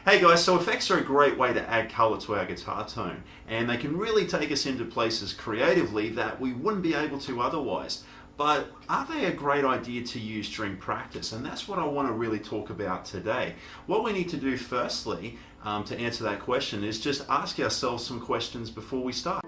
Hey guys, so effects are a great way to add color to our guitar tone, and they can really take us into places creatively that we wouldn't be able to otherwise. But are they a great idea to use during practice? And that's what I want to really talk about today. What we need to do firstly to answer that question is just ask ourselves some questions before we start.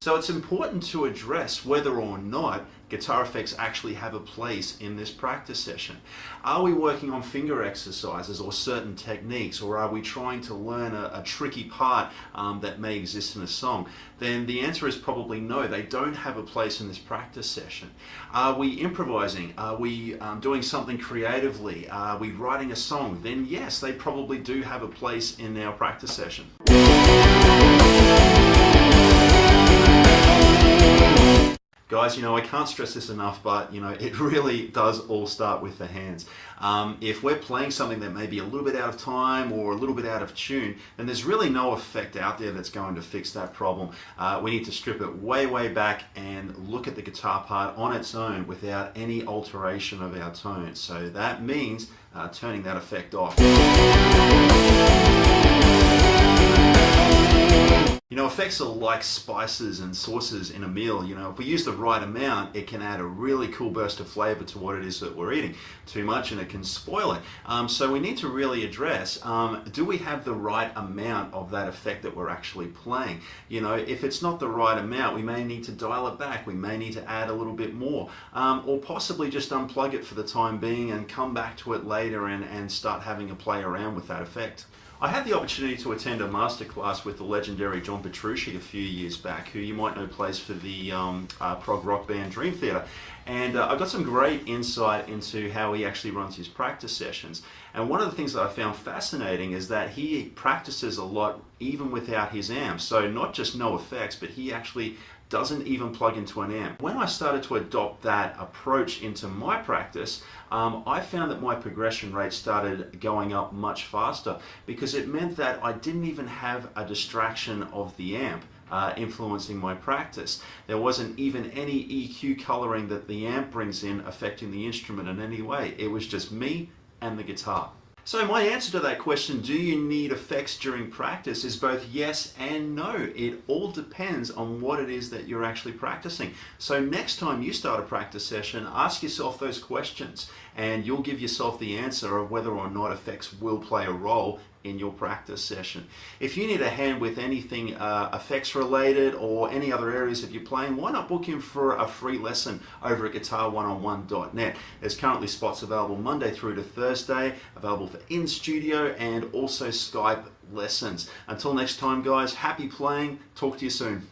So it's important to address whether or not guitar effects actually have a place in this practice session. Are we working on finger exercises or certain techniques, or are we trying to learn a tricky part that may exist in a song? Then the answer is probably no, they don't have a place in this practice session. Are we improvising? Are we doing something creatively? Are we writing a song? Then yes, they probably do have a place in our practice session. Guys, I can't stress this enough, but it really does all start with the hands. If we're playing something that may be a little bit out of time or a little bit out of tune, then there's really no effect out there that's going to fix that problem. We need to strip it way back and look at the guitar part on its own without any alteration of our tone. So that means turning that effect off. Effects are like spices and sauces in a meal. If we use the right amount, it can add a really cool burst of flavor to what it is that we're eating. Too much and it can spoil it. So we need to really address, do we have the right amount of that effect that we're actually playing? If it's not the right amount, we may need to dial it back. We may need to add a little bit more, or possibly just unplug it for the time being and come back to it later and start having a play around with that effect. I had the opportunity to attend a masterclass with the legendary John Petrucci a few years back, who you might know plays for the prog rock band Dream Theater. And I got some great insight into how he actually runs his practice sessions. And one of the things that I found fascinating is that he practices a lot even without his amp. So not just no effects, but he actually doesn't even plug into an amp. When I started to adopt that approach into my practice, I found that my progression rate started going up much faster because it meant that I didn't even have a distraction of the amp influencing my practice. There wasn't even any EQ coloring that the amp brings in affecting the instrument in any way. It was just me and the guitar. So my answer to that question, do you need effects during practice, is both yes and no. It all depends on what it is that you're actually practicing. So next time you start a practice session, ask yourself those questions and you'll give yourself the answer of whether or not effects will play a role in your practice session. If you need a hand with anything effects related or any other areas that you're playing, why not book in for a free lesson over at guitar1on1.net. There's currently spots available Monday through to Thursday, available for in-studio and also Skype lessons. Until next time guys, happy playing, talk to you soon.